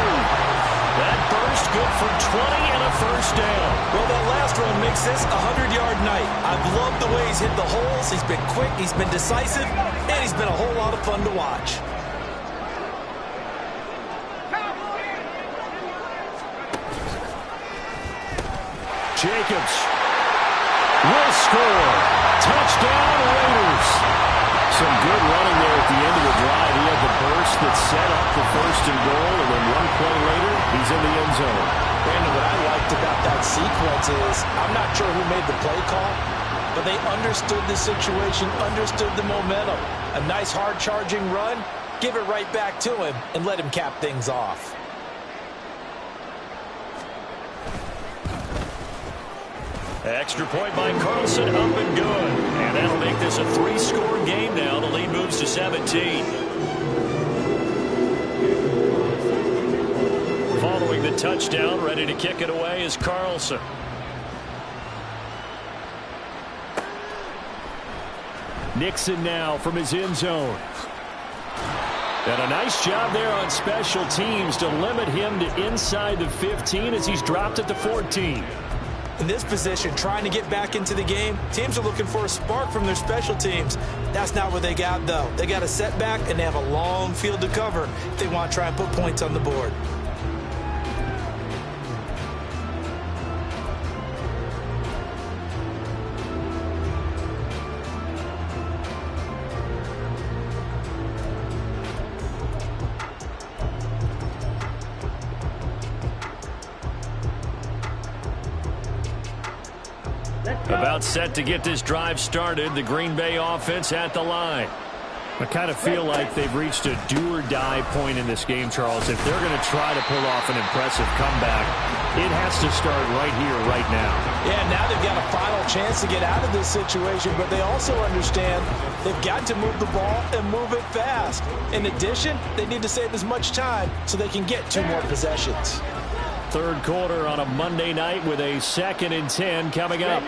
Speaker 2: That burst good for 20 and a 1st down.
Speaker 3: Well, that last run makes this a 100-yard night. I've loved the way he's hit the holes. He's been quick, he's been decisive, and he's been a whole lot of fun to watch.
Speaker 2: Jacobs will score. Touchdown, Raiders. Some good running there at the end of the drive. He had the burst that set up the 1st and goal, and then one play later, he's in the end zone.
Speaker 3: Brandon, what I liked about that sequence is I'm not sure who made the play call, but they understood the situation, understood the momentum. A nice hard-charging run, give it right back to him, and let him cap things off.
Speaker 2: Extra point by Carlson, up and good. And that'll make this a 3-score game now. The lead moves to 17. Following the touchdown, ready to kick it away is Carlson. Nixon now from his end zone. And a nice job there on special teams to limit him to inside the 15 as he's dropped at the 14.
Speaker 3: In this position, trying to get back into the game, teams are looking for a spark from their special teams. That's not what they got, though. They got a setback, and they have a long field to cover if they want to try and put points on the board.
Speaker 2: About set to get this drive started. The Green Bay offense at the line. I kind of feel like they've reached a do-or-die point in this game, Charles. If they're going to try to pull off an impressive comeback, it has to start right here, right now.
Speaker 3: Yeah, now they've got a final chance to get out of this situation, but they also understand they've got to move the ball and move it fast. In addition, they need to save as much time so they can get 2 more possessions.
Speaker 2: 3rd quarter on a Monday night with a 2nd and 10 coming up.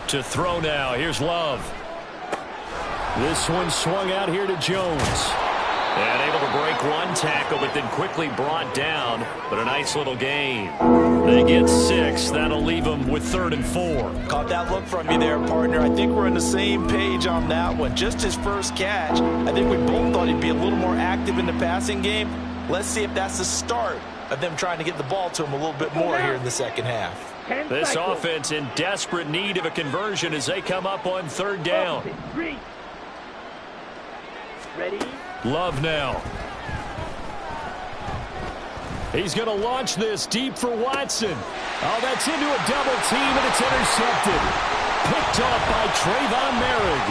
Speaker 2: To throw now, here's Love. This one swung out here to Jones. And able to break one tackle, but then quickly brought down. But a nice little gain. They get 6. That'll leave them with 3rd and 4.
Speaker 3: Caught that look from you there, partner. I think we're on the same page on that one. Just his first catch. I think we both thought he'd be a little more active in the passing game. Let's see if that's the start of them trying to get the ball to him a little bit more here in the second half.
Speaker 2: This offense in desperate need of a conversion as they come up on 3rd down.
Speaker 4: Ready?
Speaker 2: Love now. He's going to launch this deep for Watson. Oh, that's into a double team, and it's intercepted. Picked off by Trayvon Merrick.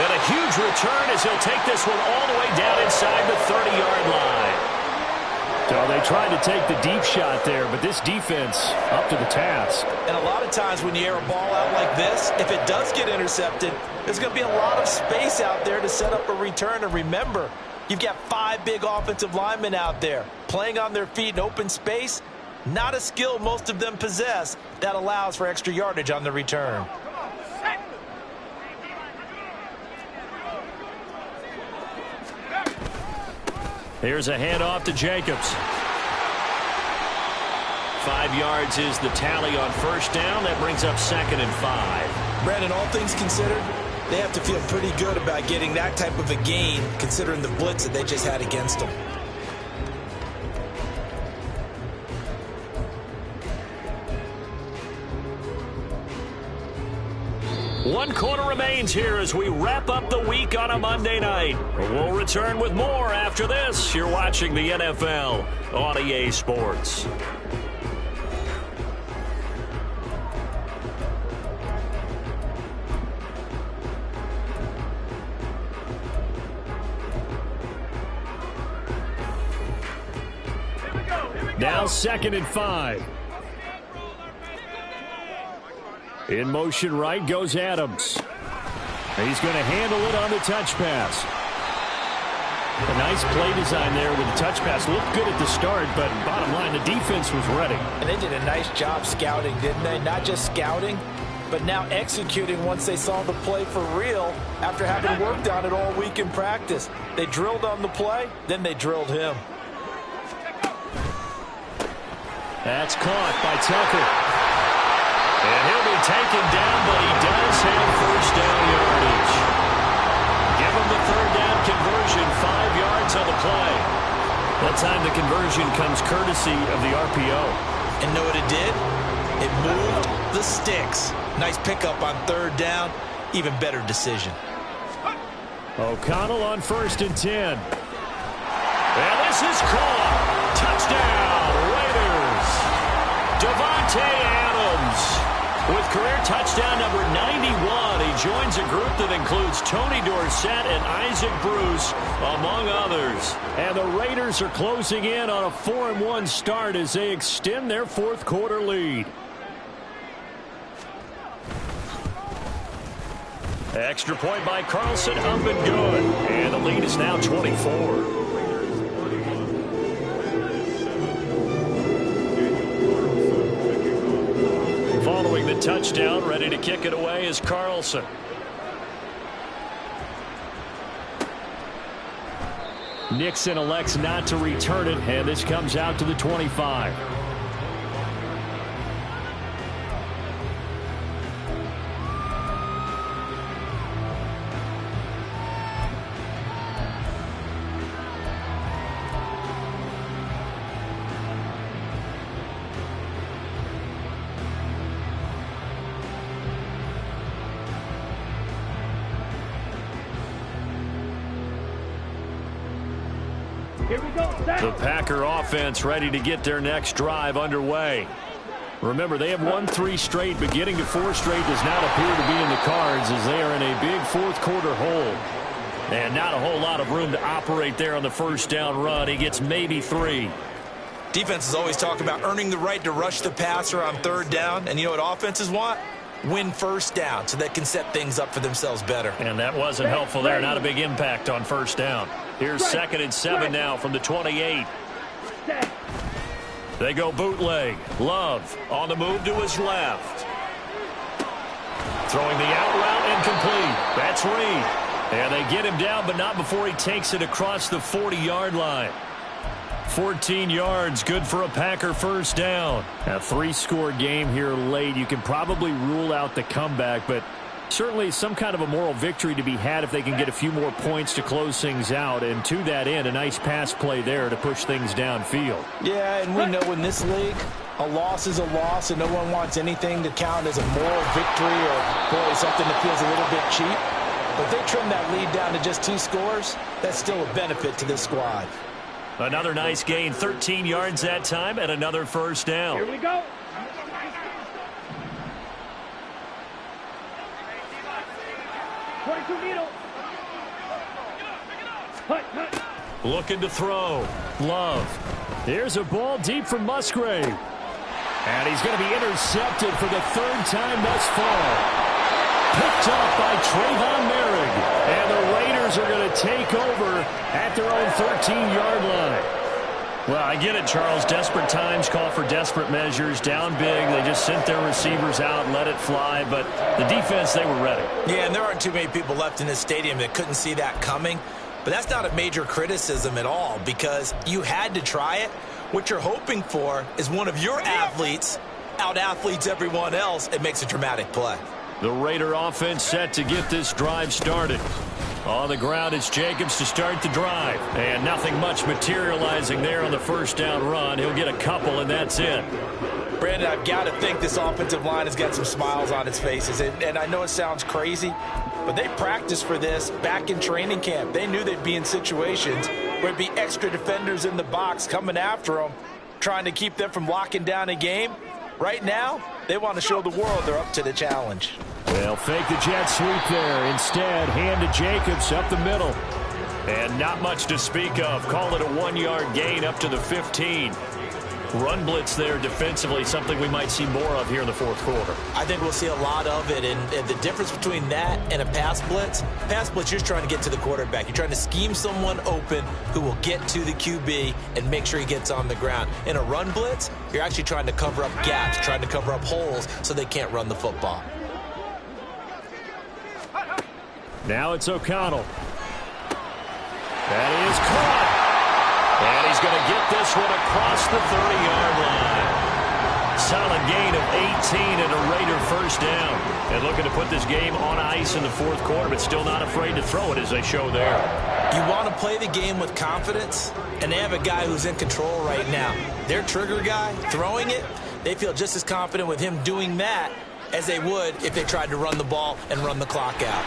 Speaker 2: And a huge return as he'll take this one all the way down inside the 30-yard line. So they tried to take the deep shot there, but this defense up to the task.
Speaker 3: And a lot of times when you air a ball out like this, if it does get intercepted, there's going to be a lot of space out there to set up a return. And remember, you've got 5 big offensive linemen out there playing on their feet in open space. Not a skill most of them possess that allows for extra yardage on the return.
Speaker 2: Here's a handoff to Jacobs. 5 yards is the tally on first down. That brings up 2nd and 5.
Speaker 3: Brandon, all things considered, they have to feel pretty good about getting that type of a gain, considering the blitz that they just had against them.
Speaker 2: One quarter remains here as we wrap up the week on a Monday night. We'll return with more after this. You're watching the NFL on EA Sports. Now 2nd and 5. In motion right goes Adams. He's going to handle it on the touch pass. A nice play design there with the touch pass. Looked good at the start, but bottom line, the defense was ready.
Speaker 3: And they did a nice job scouting, didn't they? Not just scouting, but now executing once they saw the play for real after having worked on it all week in practice. They drilled on the play, then they drilled him.
Speaker 2: That's caught by Tucker. And he'll be taken down, but he does have first down yardage. Give him the 3rd down conversion, 5 yards on the play. That time the conversion comes courtesy of the RPO.
Speaker 3: And know what it did? It moved the sticks. Nice pickup on 3rd down. Even better decision.
Speaker 2: O'Connell on 1st and 10. And this is caught. Touchdown, Raiders. Davante Adams with career touchdown number 91. He joins a group that includes Tony Dorsett and Isaac Bruce, among others. And the Raiders are closing in on a 4-1 start as they extend their 4th quarter lead. Extra point by Carlson, up and good. And the lead is now 24. Following the touchdown, ready to kick it away is Carlson. Nixon elects not to return it, and this comes out to the 25.
Speaker 4: Here we go.
Speaker 2: The Packer offense ready to get their next drive underway. Remember, they have won 3 straight, but getting to 4 straight does not appear to be in the cards as they are in a big 4th quarter hole. And not a whole lot of room to operate there on the first down run. He gets maybe 3.
Speaker 3: Defenses always talk about earning the right to rush the passer on 3rd down. And you know what offenses want? Win first down so they can set things up for themselves better.
Speaker 2: And that wasn't helpful there. Not a big impact on first down. Here's 2nd and 7 now from the 28. They go bootleg. Love on the move to his left. Throwing the out route incomplete. That's Reed. And they get him down, but not before he takes it across the 40-yard line. 14 yards, good for a Packer first down. A 3-score game here late. You can probably rule out the comeback, but certainly some kind of a moral victory to be had if they can get a few more points to close things out. And to that end, a nice pass play there to push things downfield.
Speaker 3: Yeah, and we know in this league, a loss is a loss, and no one wants anything to count as a moral victory or, boy, something that feels a little bit cheap. But if they trim that lead down to just 2 scores, that's still a benefit to this squad.
Speaker 2: Another nice gain, 13 yards that time, and another first down.
Speaker 4: Here we go.
Speaker 2: Looking to throw. Love. Here's a ball deep from Musgrave. And he's going to be intercepted for the 3rd time thus far. Picked off by Trayvon Merrick. And the Raiders are going to take over at their own 13-yard line. Well, I get it, Charles. Desperate times call for desperate measures. Down big. They just sent their receivers out and let it fly. But the defense, they were ready.
Speaker 3: Yeah, and there aren't too many people left in this stadium that couldn't see that coming. But that's not a major criticism at all because you had to try it. What you're hoping for is one of your athletes out-athletes everyone else and makes a dramatic play.
Speaker 2: The Raider offense set to get this drive started. On the ground, it's Jacobs to start the drive. And nothing much materializing there on the first down run. He'll get a couple, and that's it.
Speaker 3: Brandon, I've got to think this offensive line has got some smiles on its faces. And I know it sounds crazy, but they practiced for this back in training camp. They knew they'd be in situations where there'd be extra defenders in the box coming after them, trying to keep them from locking down a game. Right now, they want to show the world they're up to the challenge.
Speaker 2: Well, fake the jet sweep there. Instead, hand to Jacobs up the middle. And not much to speak of. Call it a 1-yard gain up to the 15. Run blitz there defensively, something we might see more of here in the fourth quarter.
Speaker 3: I think we'll see a lot of it, and the difference between that and a pass blitz, you're just trying to get to the quarterback. You're trying to scheme someone open who will get to the QB and make sure he gets on the ground. In a run blitz, you're actually trying to cover up gaps, trying to cover up holes so they can't run the football.
Speaker 2: Now it's O'Connell. That is caught. And he's going to get this one across the 30-yard line. Solid gain of 18 and a Raider first down. And looking to put this game on ice in the fourth quarter, but still not afraid to throw it as they show there.
Speaker 3: You want to play the game with confidence, and they have a guy who's in control right now. Their trigger guy, throwing it, they feel just as confident with him doing that as they would if they tried to run the ball and run the clock out.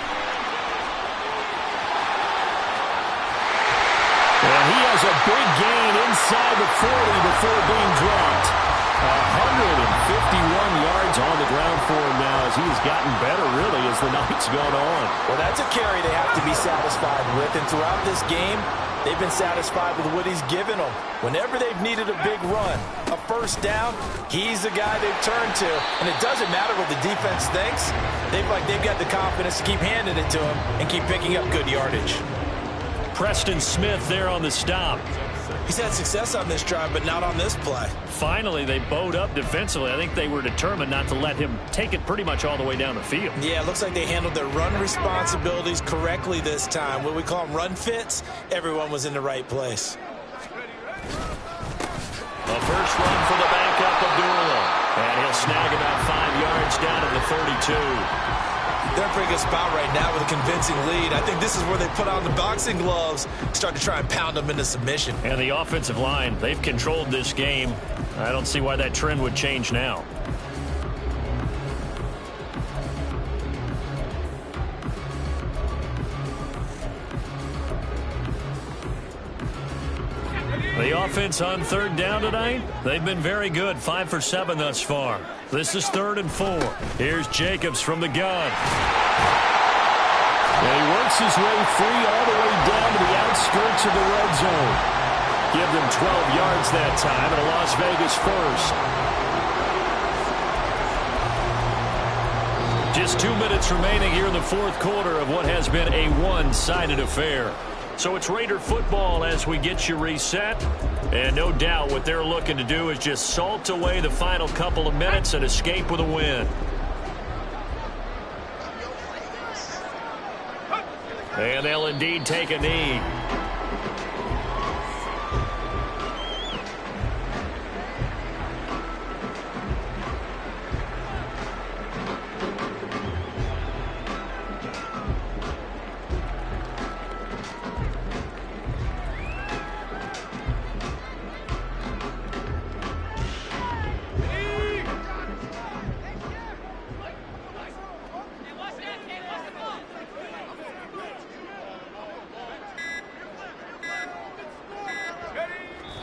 Speaker 2: And he has a big gain inside the 40 before being dropped. 151 yards on the ground for him now as he has gotten better, really, as the night's gone on.
Speaker 3: Well, that's a carry they have to be satisfied with. And throughout this game, they've been satisfied with what he's given them. Whenever they've needed a big run, a first down, he's the guy they've turned to. And it doesn't matter what the defense thinks. They've got the confidence to keep handing it to him and keep picking up good yardage.
Speaker 2: Preston Smith there on the stop.
Speaker 3: He's had success on this drive, but not on this play.
Speaker 2: Finally, they bowed up defensively. I think they were determined not to let him take it pretty much all the way down the field.
Speaker 3: Yeah, it looks like they handled their run responsibilities correctly this time. What we call them run fits, everyone was in the right place.
Speaker 2: The first run for the backup, Abdullah. And he'll snag about 5 yards down to the 32.
Speaker 3: They're in a pretty good spot right now with a convincing lead. I think this is where they put on the boxing gloves, start to try and pound them into submission.
Speaker 2: And the offensive line, they've controlled this game. I don't see why that trend would change now. The offense on third down tonight, they've been very good. 5 for 7 thus far. This is 3rd and 4. Here's Jacobs from the gun. And he works his way free all the way down to the outskirts of the red zone. Give them 12 yards that time and a Las Vegas first. Just 2 minutes remaining here in the fourth quarter of what has been a one-sided affair. So it's Raider football as we get you reset. And no doubt what they're looking to do is just salt away the final couple of minutes and escape with a win. And they'll indeed take a knee.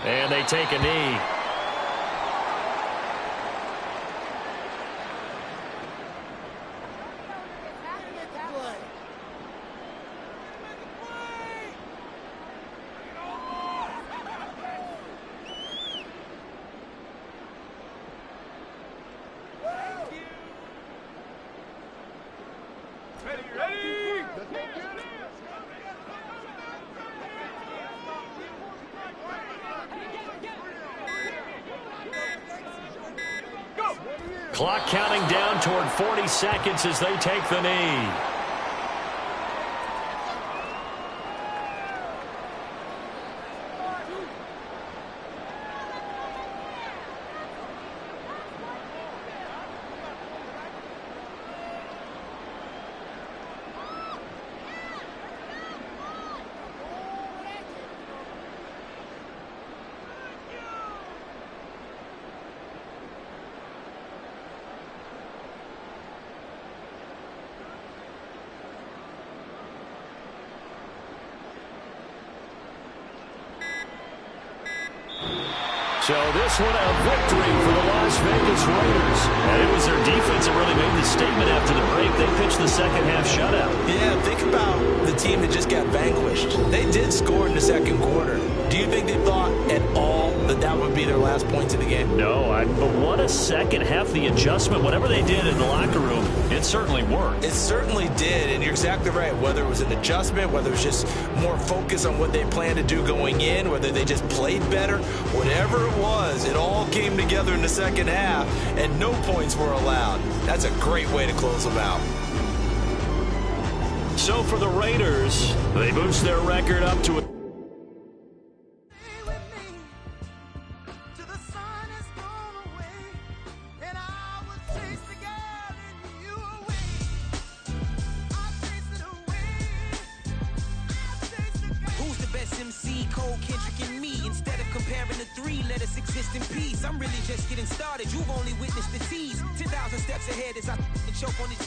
Speaker 2: And they take a knee. Clock counting down toward 40 seconds as they take the knee. So this one a victory for the Las Vegas Raiders.
Speaker 6: And it was their defense that really made the statement after the break. They pitched the second half shutout.
Speaker 3: Yeah, think about the team that just got vanquished. They did score in the second quarter. Do you think they thought at all that that would be their last points of the game?
Speaker 6: No, but what a second half. The adjustment, whatever they did in the locker room, it certainly worked.
Speaker 3: It certainly did, and you're exactly right. Whether it was an adjustment, whether it was just more focus on what they planned to do going in, whether they just played better, whatever it was, it all came together in the second half, and no points were allowed. That's a great way to close them out.
Speaker 6: So for the Raiders, they boost their record up to a
Speaker 7: in peace. I'm really just getting started. You've only witnessed the tease. 10,000 steps ahead as I choke on it.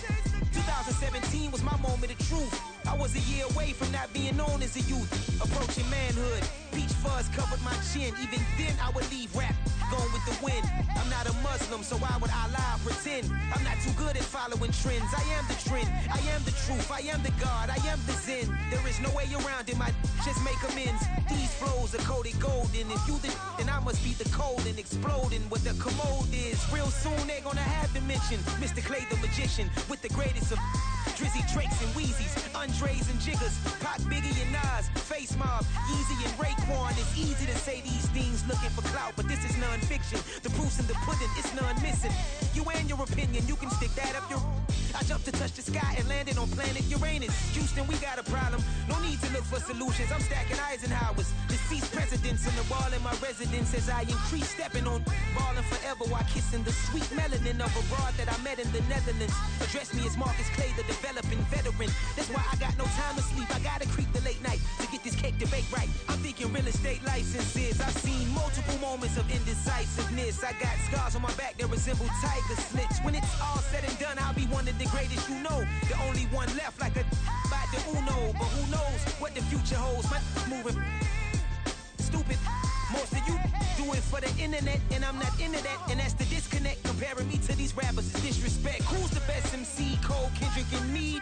Speaker 7: 2017 was my moment of truth. I was a year away from not being known as a youth. Approaching manhood. Peach fuzz covered my chin. Even then I would leave rap going with the wind. I'm not a Muslim, so why would I lie or pretend? I'm not too good at following trends. I am the trend. I am the truth. I am the God. I am the Zen. There is no way around it. My just make amends. These flows are coated golden. If you the then I must be the cold and exploding what the commode is. Real soon they're gonna have to mention Mr. Clay the magician with the greatest of Drizzy, Drakes, and Wheezies, Andres and Jiggers, Pac, Biggie, and Nas, Face Mob, Yeezy, and Raekwon. It's easy to say these things looking for clout, but this is non-fiction. The proof's in the pudding, it's none missing. You and your opinion, you can stick that up your... I jumped to touch the sky and landed on planet Uranus. Houston, we got a problem. No need to look for solutions. I'm stacking Eisenhowers. Deceased presidents on the wall in my residence as I increase stepping on ballin' forever while kissing the sweet melanin of a broad that I met in the Netherlands. Address me as Marcus Clay, the developing veteran. That's why I got no time to sleep. I gotta creep the late night to get this cake debate right. I'm thinking real estate licenses. I've seen multiple moments of indecisiveness. I got scars on my back that resemble tiger slits. When it's all said and done, I'll be one of the greatest you know. The only one left like a by the Uno. But who knows what the future holds. My moving stupid. Most of you do it for the internet, and I'm not into that, and that's the disconnect. Comparing me to these rappers is disrespect. Who's the best MC? Cole, Kendrick, and me?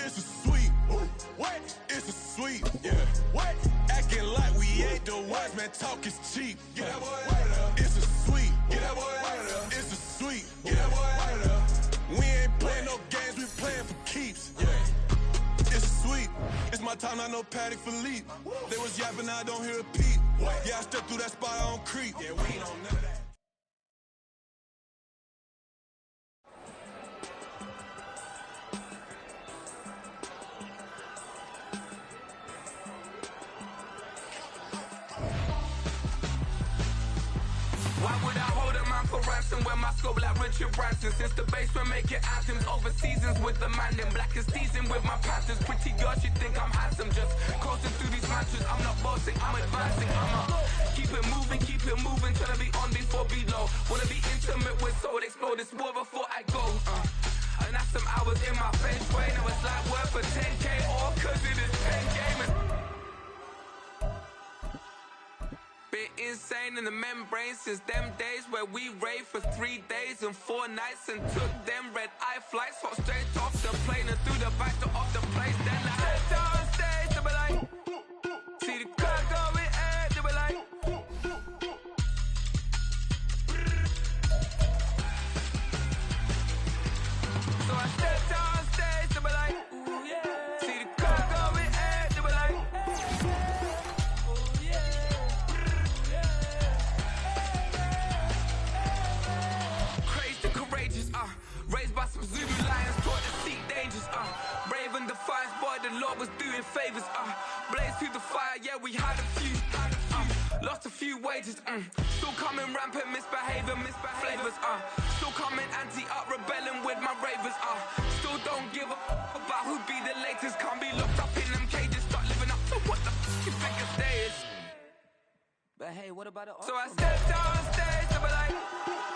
Speaker 8: It's a sweet. What? It's a sweet. Yeah. What? Acting like we ain't the ones, man. Talk is cheap. Get that boy out of there. It's a sweet. Get that boy out of there. It's a sweet. Get that boy out of there. We ain't playing no games. We playing for keeps. Yeah. It's sweet. It's my time. I know Patek Philippe. They was yapping. I don't hear a peep. Yeah, I stepped through that spot. I don't creep. Yeah, we ain't on none of that.
Speaker 9: Why would I hold a man for ransom when my scope like Richard Branson? Since the basement making anthems over seasons with the man in black is teasing with my patterns. Pretty girl, she think I'm handsome. Just coasting through these matches. I'm not bossing, I'm advancing. Keep it moving, trying to be on before below. Wanna be intimate with soul, explore this war before I go. And that's some hours in my bench way. Now it's like work for 10K all cause it is 10 gaming. Been insane in the membrane since them days where we raved for 3 days and 4 nights and took them red-eye flights. Hot straight off the plane and through the back door of the place. Then I head down stage to be like, see the crowd going air to be like. So I step down stage to be like, ooh yeah. See the crowd going air to be like, ooh yeah. Crazed and courageous, raised by some Zulu lions, taught to seek dangers, brave given defiance, boy, the Lord was doing favors. Blaze through the fire, yeah, we had a few. Lost a few wages, still coming rampant, misbehaving, flavors, still coming anti-up, rebelling with my ravers, still don't give a about who'd be the latest, can't be locked up in them cages, start living up to what the you think a day is.
Speaker 7: But hey, what about the
Speaker 9: So I stepped on stage, I be like,